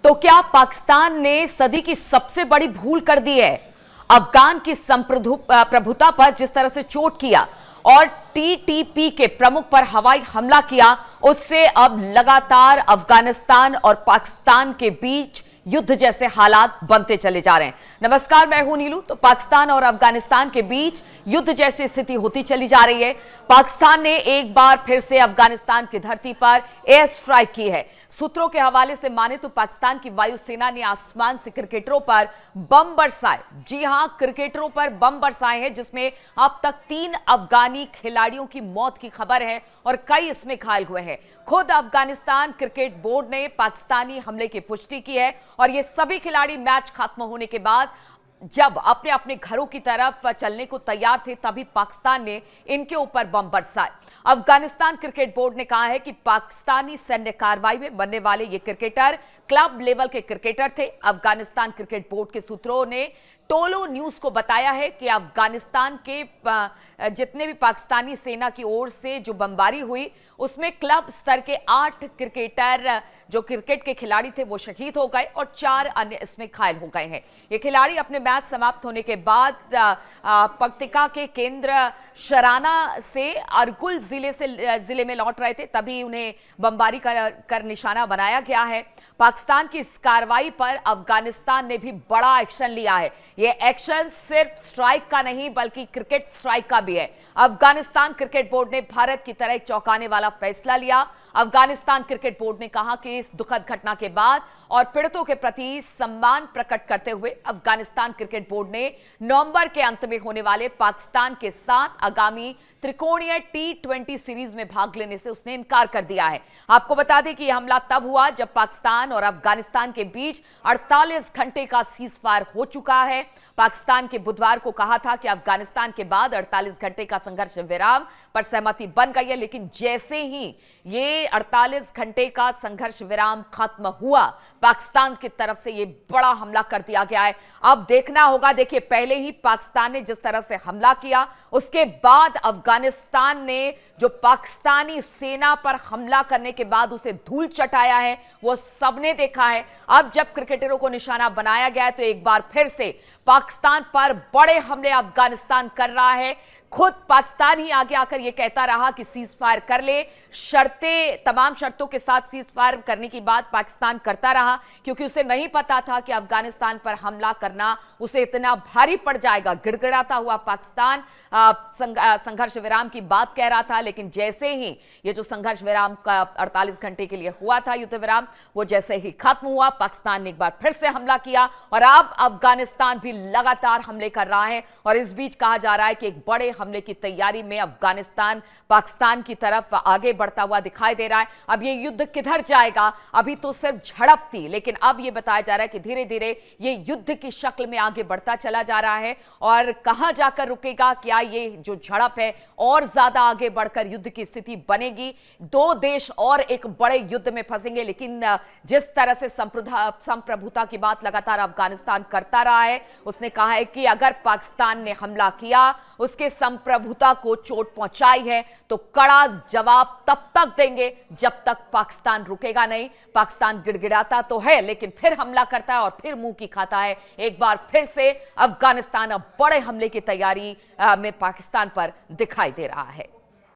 तो क्या पाकिस्तान ने सदी की सबसे बड़ी भूल कर दी है? अफगान की प्रभुता पर जिस तरह से चोट किया और टीटीपी के प्रमुख पर हवाई हमला किया, उससे अब लगातार अफगानिस्तान और पाकिस्तान के बीच युद्ध जैसे हालात बनते चले जा रहे हैं। नमस्कार, मैं हूं नीलू। तो पाकिस्तान और अफगानिस्तान के बीच युद्ध जैसी स्थिति होती चली जा रही है। पाकिस्तान ने एक बार फिर से अफगानिस्तान की धरती पर एयर स्ट्राइक की है। सूत्रों के हवाले से माने तो पाकिस्तान की वायुसेना ने आसमान से क्रिकेटरों पर बम बरसाए। जी हां, क्रिकेटरों पर बम बरसाए हैं, जिसमें अब तक 3 अफगानी खिलाड़ियों की मौत की खबर है और कई इसमें घायल हुए हैं। खुद अफगानिस्तान क्रिकेट बोर्ड ने पाकिस्तानी हमले की पुष्टि की है और ये सभी खिलाड़ी मैच खत्म होने के बाद जब अपने अपने घरों की तरफ चलने को तैयार थे, तभी पाकिस्तान ने इनके ऊपर बम बरसाए। अफगानिस्तान क्रिकेट बोर्ड ने कहा है कि पाकिस्तानी सैन्य कार्रवाई में मरने वाले ये क्रिकेटर क्लब लेवल के क्रिकेटर थे। अफगानिस्तान क्रिकेट बोर्ड के सूत्रों ने टोलो न्यूज को बताया है कि अफगानिस्तान के जितने भी पाकिस्तानी सेना की ओर से जो बमबारी हुई, उसमें क्लब स्तर के 8 क्रिकेटर जो क्रिकेट के खिलाड़ी थे वो शहीद हो गए और 4 अन्य इसमें घायल हो गए हैं। ये खिलाड़ी अपने मैच समाप्त होने के बाद पक्तिका के केंद्र शराना से अरगुल जिले में लौट रहे थे, तभी उन्हें बमबारी कर निशाना बनाया गया है। पाकिस्तान की इस कार्रवाई पर अफगानिस्तान ने भी बड़ा एक्शन लिया है। ये एक्शन सिर्फ स्ट्राइक का नहीं बल्कि क्रिकेट स्ट्राइक का भी है। अफगानिस्तान क्रिकेट बोर्ड ने भारत की तरह एक चौंकाने वाला फैसला लिया। अफगानिस्तान क्रिकेट बोर्ड ने कहा कि इस दुखद घटना के बाद और पीड़ितों के प्रति सम्मान प्रकट करते हुए अफगानिस्तान क्रिकेट बोर्ड ने नवंबर के अंत में होने वाले पाकिस्तान के साथ आगामी त्रिकोणीय T20 सीरीज में भाग लेने से उसने इनकार कर दिया है। आपको बता दें कि यह हमला तब हुआ जब पाकिस्तान और अफगानिस्तान के बीच 48 घंटे का सीजफायर हो चुका है। पाकिस्तान के बुधवार को कहा था कि अफगानिस्तान के बाद 48 घंटे का संघर्ष विराम पर सहमति बन गई है, लेकिन जैसे ही ये 48 घंटे का संघर्ष विराम खत्म हुआ, पाकिस्तान की तरफ से ये बड़ा हमला कर दिया गया है। अब देखना होगा। देखिए, पहले ही पाकिस्तान ने जिस तरह से हमला किया, उसके बाद अफगानिस्तान ने जो पाकिस्तानी सेना पर हमला करने के बाद उसे धूल चटाया है, वो सबने देखा है। अब जब क्रिकेटरों को निशाना बनाया गया है, तो एक बार फिर से पाकिस्तान पर बड़े हमले अफगानिस्तान कर रहा है। खुद पाकिस्तान ही आगे आकर यह कहता रहा कि सीज फायर कर ले। तमाम शर्तों के साथ सीज फायर करने की बात पाकिस्तान करता रहा, क्योंकि उसे नहीं पता था कि अफगानिस्तान पर हमला करना उसे इतना भारी पड़ जाएगा। गिड़गिड़ाता हुआ पाकिस्तान संघर्ष विराम की बात कह रहा था, लेकिन जैसे ही ये जो संघर्ष विराम का 48 घंटे के लिए हुआ था युद्ध विराम, वो जैसे ही खत्म हुआ, पाकिस्तान ने एक बार फिर से हमला किया और अब अफगानिस्तान भी लगातार हमले कर रहा है। और इस बीच कहा जा रहा है कि एक बड़े हमले की तैयारी में अफगानिस्तान पाकिस्तान की तरफ आगे बढ़ता हुआ दिखाई दे रहा है। अब ये युद्ध किधर जाएगा? अभी तो सिर्फ झड़प थी, लेकिन अब ये बताया जा रहा है कि धीरे धीरे ये युद्ध की शक्ल में आगे बढ़ता चला जा रहा है। और कहां जाकर रुकेगा? क्या ये जो झड़प है और ज्यादा आगे बढ़कर युद्ध की स्थिति बनेगी? 2 देश और एक बड़े युद्ध में फंसेंगे। लेकिन जिस तरह से संप्रभुता की बात लगातार अफगानिस्तान करता रहा है, उसने कहा है कि अगर पाकिस्तान ने हमला किया, उसके संप्रभुता को चोट पहुंचाई है, तो कड़ा जवाब तब तक देंगे जब तक पाकिस्तान रुकेगा नहीं। पाकिस्तान गिड़गिड़ाता तो है, लेकिन फिर हमला करता है और फिर मुंह की खाता है। एक बार फिर से अफगानिस्तान अब बड़े हमले की तैयारी में पाकिस्तान पर दिखाई दे रहा है।